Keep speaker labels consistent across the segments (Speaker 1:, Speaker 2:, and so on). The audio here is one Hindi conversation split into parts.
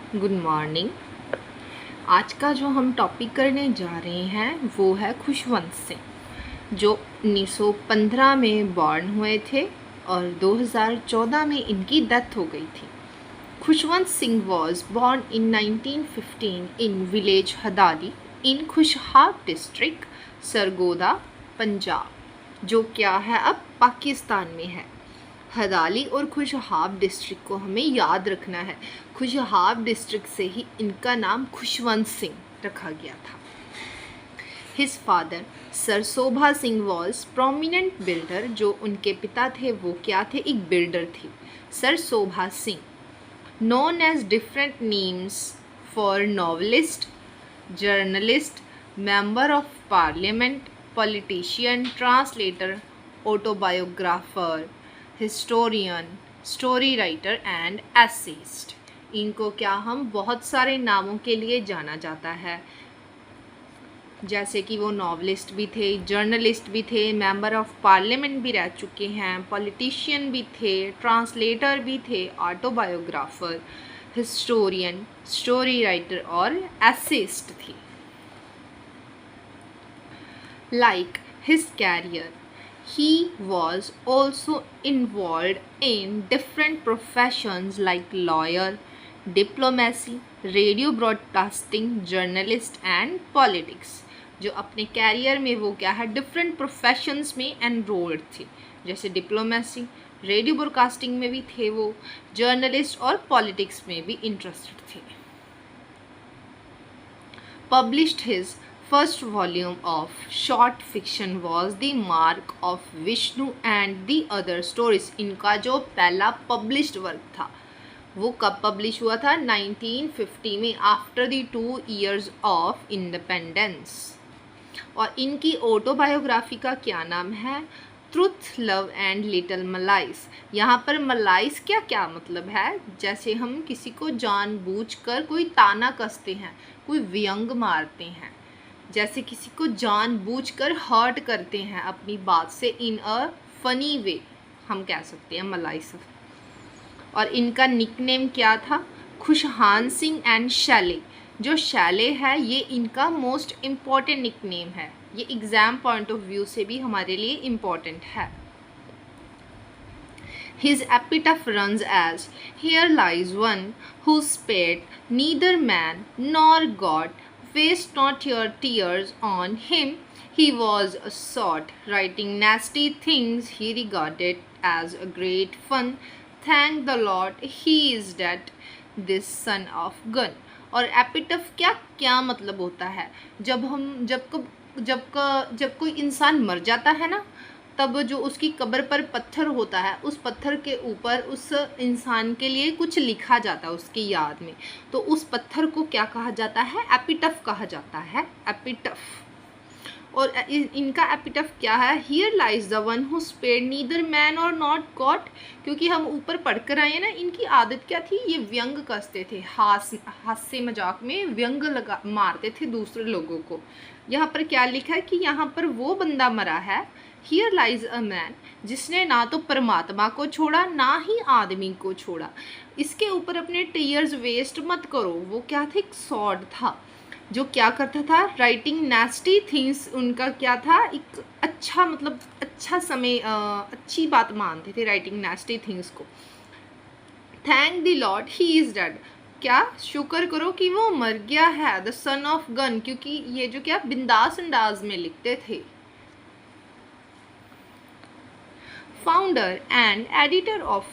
Speaker 1: Good morning. आज का जो हम टॉपिक करने जा रहे हैं वो है खुशवंत सिंह, जो 1915 में बॉर्न हुए थे और 2014 में इनकी डेथ हो गई थी। Khushwant Singh was born in 1915 in village Hadali in Khushab district, Sargodha, Punjab, जो क्या है अब पाकिस्तान में है। हदाली और खुशहाब डिस्ट्रिक्ट को हमें याद रखना है। खुशहाब डिस्ट्रिक्ट से ही इनका नाम खुशवंत सिंह रखा गया था। His father sir Shobha Singh was prominent builder, जो उनके पिता थे वो क्या थे, एक बिल्डर थे। Sir Shobha Singh known as different names for novelist, journalist, member of parliament, politician, translator, autobiographer, historian, story writer and essayist। इनको क्या हम बहुत सारे नामों के लिए जाना जाता है, जैसे कि वो नॉवलिस्ट भी थे, जर्नलिस्ट भी थे, मेंबर ऑफ पार्लियामेंट भी रह चुके हैं, पॉलिटिशियन भी थे, ट्रांसलेटर भी थे, ऑटोबायोग्राफर, हिस्टोरियन, स्टोरी राइटर और एसेइस्ट थे। Like his career, he was also involved in different professions like lawyer, diplomacy, radio broadcasting, journalist and politics। जो अपने कैरियर में वो क्या है, डिफरेंट प्रोफेशंस में एनरोल्ड थे, जैसे डिप्लोमेसी, रेडियो ब्रॉडकास्टिंग में भी थे वो, जर्नलिस्ट और पॉलिटिक्स में भी इंटरेस्टेड थे। Published his first volume of short fiction was The Mark of Vishnu and the Other Stories। इनका जो पहला पब्लिश्ड वर्क था वो कब पब्लिश हुआ था, 1950 में, after the 2 years of independence. और इनकी ऑटोबायोग्राफी का क्या नाम है, ट्रुथ, लव एंड लिटिल मलाइस। यहाँ पर मलाइस क्या क्या मतलब है, जैसे हम किसी को जानबूझकर कोई ताना कसते हैं, कोई व्यंग मारते हैं, जैसे किसी को जानबूझकर हर्ट करते हैं अपनी बात से इन अ फनी वे, हम कह सकते हैं मलाइस। और इनका निकनेम क्या था, खुशहान सिंह एंड शैले। जो शैले है ये इनका मोस्ट इम्पॉर्टेंट निकनेम है, ये एग्ज़ाम पॉइंट ऑफ व्यू से भी हमारे लिए इम्पॉर्टेंट है। His epitaph runs as, "Here lies one who spared neither man nor God, waste not your tears on him. He was a sot, writing nasty things he regarded as a great fun. Thank the Lord he is dead, this son of gun." और एपिटफ क्या क्या मतलब होता है, जब कोई इंसान मर जाता है ना, तब जो उसकी कब्र पर पत्थर होता है, उस पत्थर के ऊपर उस इंसान के लिए कुछ लिखा जाता है उसकी याद में, तो उस पत्थर को क्या कहा जाता है, एपिटफ कहा जाता है, एपिटफ। और इनका एपिटफ क्या है, here lies the one who spared neither man और नॉट गॉड। क्योंकि हम ऊपर पढ़कर आए ना, इनकी आदत क्या थी, ये व्यंग कसते थे, हास्य मजाक में व्यंग मारते थे दूसरे लोगों को। यहाँ पर क्या लिखा है कि यहाँ पर वो बंदा मरा है, हियर लाइज अ मैन, जिसने ना तो परमात्मा को छोड़ा ना ही आदमी को छोड़ा। इसके ऊपर अपने टीयर्स वेस्ट मत करो। वो क्या था, एक सॉर्ड था जो क्या करता था, राइटिंग नेस्टी थिंग्स। उनका क्या था, एक अच्छा मतलब अच्छा समय अच्छी बात मानते थे राइटिंग नेस्टी थिंग्स को। Thank the Lord he is dead, क्या शुक्र करो कि वो मर गया है, द सन ऑफ गन, क्योंकि ये जो क्या बिंदास अंदाज में लिखते थे। Founder and editor of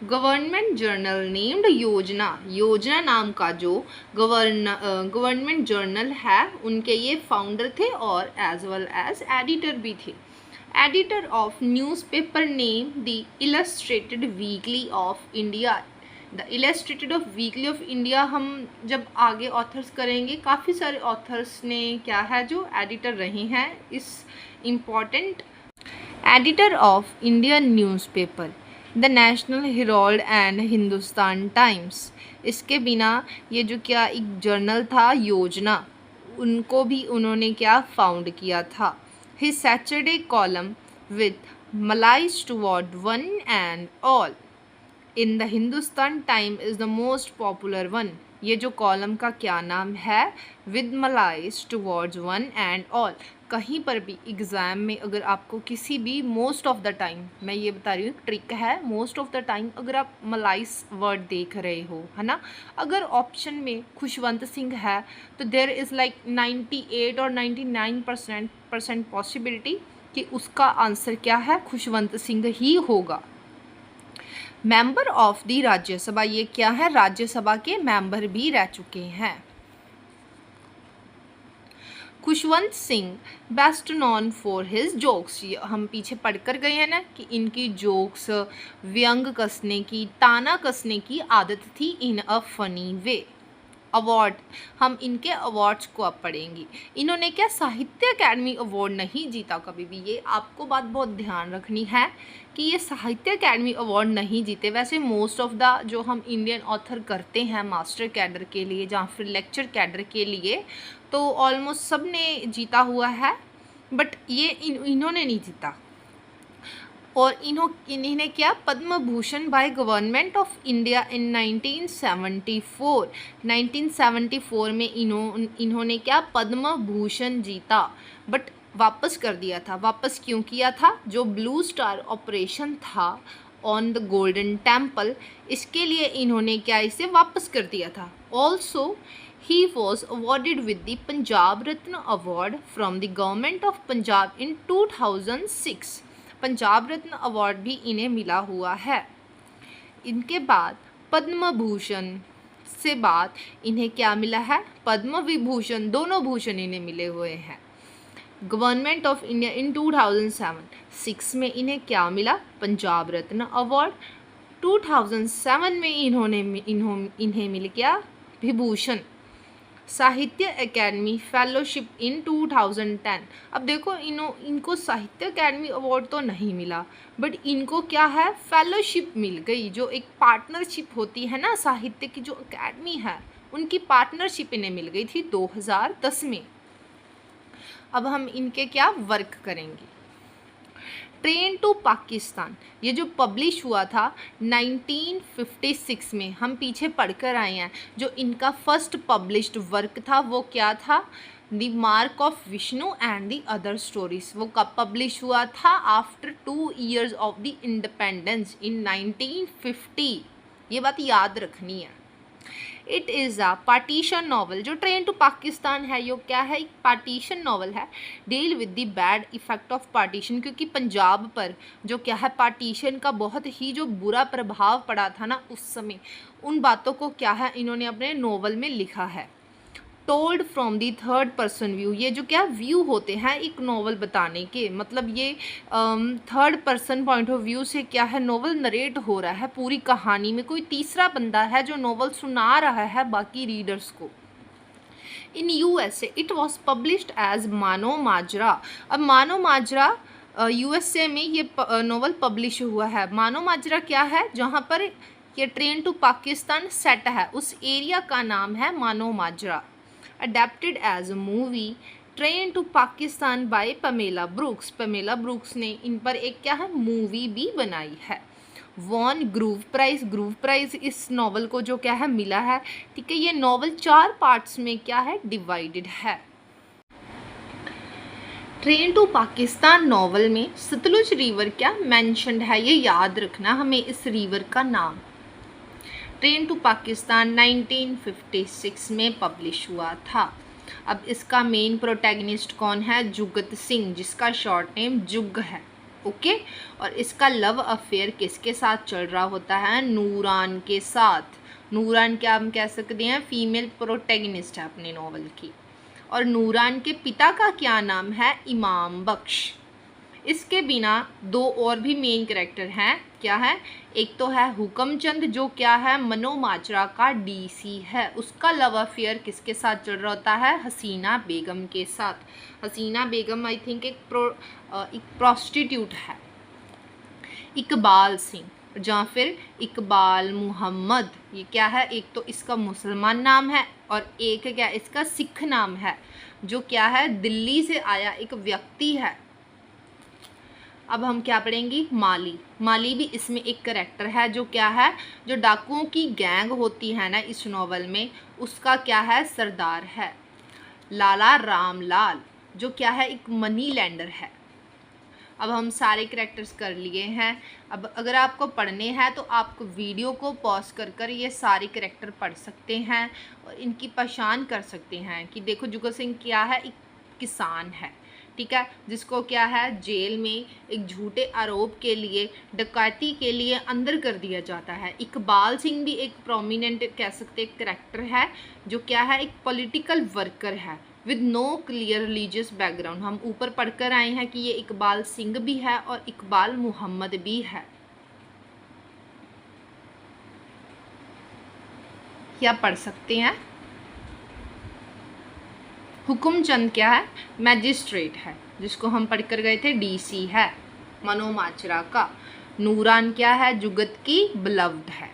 Speaker 1: government journal named योजना। योजना नाम का जो गवर्नमेंट जर्नल है, उनके ये फाउंडर थे और एज वेल एज एडिटर भी थे। Editor of newspaper name the illustrated weekly off India. The illustrated of weekly off India हम जब आगे ऑथर्स करेंगे, काफ़ी सारे ऑथर्स ने क्या है जो एडिटर रहे हैं इस important. Editor of Indian newspaper, the national Herald and Hindustan times. इसके बिना ये जो क्या एक जर्नल था योजना, उनको भी उन्होंने क्या फाउंड किया था। His Saturday column with malice towards one and all in the Hindustan Times is the most popular one. ये जो कॉलम का क्या नाम है, with malice towards one and all. कहीं पर भी एग्ज़ाम में अगर आपको किसी भी, मोस्ट ऑफ द टाइम मैं ये बता रही हूँ, ट्रिक है, मोस्ट ऑफ द टाइम अगर आप मलाइस वर्ड देख रहे हो, है ना, अगर ऑप्शन में खुशवंत सिंह है तो देयर इज़ लाइक 98 और 99% पॉसिबिलिटी कि उसका आंसर क्या है, खुशवंत सिंह ही होगा। मेंबर ऑफ द राज्यसभा, ये क्या है, राज्यसभा के मेंबर भी रह चुके हैं। Khushwant Singh best non for his jokes, हम पीछे पढ़कर गए हैं ना कि इनकी जोक्स, व्यंग कसने की, ताना कसने की आदत थी इन अ फनी वे। अवार्ड, हम इनके अवार्ड्स को अब पढ़ेंगे। इन्होंने क्या साहित्य अकेडमी अवार्ड नहीं जीता कभी भी, ये आपको बात बहुत ध्यान रखनी है कि ये साहित्य अकेडमी अवार्ड नहीं जीते। वैसे मोस्ट ऑफ द जो हम इंडियन ऑथर करते हैं मास्टर कैडर के लिए या फिर लेक्चर कैडर के लिए, तो ऑलमोस्ट सब ने जीता हुआ है, बट ये इन्होंने नहीं जीता। और इन्हें क्या, Padma Bhushan by government of India in 1974 में इन्होंने क्या, पद्म भूषण जीता, बट वापस कर दिया था। वापस क्यों किया था, जो ब्लू स्टार ऑपरेशन था ऑन द गोल्डन टेम्पल, इसके लिए इन्होंने क्या, इसे वापस कर दिया था। Also he was awarded with the Punjab Ratna Award from the government of Punjab in 2006। Punjab Ratna award भी इन्हें मिला हुआ है। इनके बाद पद्म भूषण से बाद इन्हें क्या मिला है, पद्म विभूषण, दोनों भूषण इन्हें मिले हुए हैं। गवर्नमेंट ऑफ इंडिया इन 2006 में इन्हें क्या मिला, पंजाब रत्न अवार्ड। 2007 में इन्हें मिल गया विभूषण। साहित्य एकेडमी फेलोशिप इन 2010। अब देखो इनको साहित्य एकेडमी अवार्ड तो नहीं मिला, बट इनको क्या है, फेलोशिप मिल गई, जो एक पार्टनरशिप होती है ना, साहित्य की जो एकेडमी है उनकी पार्टनरशिप इन्हें मिल गई थी 2010 में। अब हम इनके क्या वर्क करेंगे। ट्रेन टू पाकिस्तान, ये जो पब्लिश हुआ था 1956 में, हम पीछे पढ़कर आए हैं। जो इनका फर्स्ट पब्लिश्ड वर्क था वो क्या था, the mark of Vishnu and the other stories. वो कब पब्लिश हुआ था, after 2 years of the independence in 1950। ये बात याद रखनी है। It is a partition novel. जो ट्रेन टू पाकिस्तान है ये क्या है, एक पार्टीशन नॉवल है। Deal with the bad effect of partition, क्योंकि पंजाब पर जो क्या है, पार्टीशन का बहुत ही जो बुरा प्रभाव पड़ा था ना उस समय, उन बातों को क्या है इन्होंने अपने नॉवल में लिखा है। Told from the third person view, ये जो क्या व्यू होते हैं एक नॉवल बताने के, मतलब ये third person point of view से क्या है नॉवल नरेट हो रहा है पूरी कहानी में, कोई तीसरा बंदा है जो नॉवल सुना रहा है बाकी रीडर्स को। In USA it was published as Mano Majra. अब मानो माजरा यूएसए में ये नॉवल पब्लिश हुआ है। मानो माजरा क्या है, जहाँ पर ये ट्रेन टू पाकिस्तान सेट है उस एरिया का नाम है Mano Majra. Adapted as a movie train to Pakistan by Pamela Brooks. Pamela Brooks ने इन पर एक क्या है मूवी भी बनाई है। Won Grove prize, Grove prize इस नॉवल को जो क्या है मिला है। ठीक है, ये नॉवल 4 पार्ट्स में क्या है डिवाइडेड है। ट्रेन टू पाकिस्तान नॉवल में सतलुज रिवर क्या मेंशन्ड है, ये याद रखना हमें इस रिवर का नाम। ट्रेन टू पाकिस्तान 1956 में पब्लिश हुआ था। अब इसका मेन प्रोटैगनिस्ट कौन है, जुगत सिंह, जिसका शॉर्ट नेम जुग है। ओके, और इसका लव अफेयर किसके साथ चल रहा होता है, नूरान के साथ। नूरान क्या हम कह सकते हैं, फीमेल प्रोटैगनिस्ट है अपने नॉवल की। और नूरान के पिता का क्या नाम है, इमाम बख्श। इसके बिना 2 और भी मेन कैरेक्टर हैं, क्या है, एक तो है हुक्मचंद जो क्या है मनो माजरा का डीसी है, उसका लव अफेयर किसके साथ चल रहा होता है, हसीना बेगम के साथ। हसीना बेगम आई थिंक एक प्रोस्टिट्यूट है। इकबाल सिंह या फिर इकबाल मुहम्मद, ये क्या है, एक तो इसका मुसलमान नाम है और एक क्या इसका सिख नाम है, जो क्या है दिल्ली से आया एक व्यक्ति है। अब हम क्या पढ़ेंगे, माली। माली भी इसमें एक करैक्टर है, जो क्या है, जो डाकुओं की गैंग होती है ना इस नॉवल में, उसका क्या है, सरदार है। लाला रामलाल जो क्या है, एक मनी लैंडर है। अब हम सारे करैक्टर्स कर लिए हैं। अब अगर आपको पढ़ने हैं तो आप वीडियो को पॉज कर कर ये सारे करैक्टर पढ़ सकते हैं और इनकी पहचान कर सकते हैं कि देखो जुगल सिंह क्या है, एक किसान है, ठीक है, जिसको क्या है, जेल में एक झूठे आरोप के लिए, डकैती के लिए अंदर कर दिया जाता है। इकबाल सिंह भी एक प्रोमिनेंट कह सकते करैक्टर है, जो क्या है, एक पॉलिटिकल वर्कर है with no clear religious background. हम ऊपर पढ़कर आए हैं कि ये इकबाल सिंह भी है और इकबाल मोहम्मद भी है। क्या पढ़ सकते हैं। हुकुमचंद क्या है, मैजिस्ट्रेट है, जिसको हम पढ़कर गए थे, डीसी है, मनोमाचरा का। नूरान क्या है, जुगत की बिलव्ड है।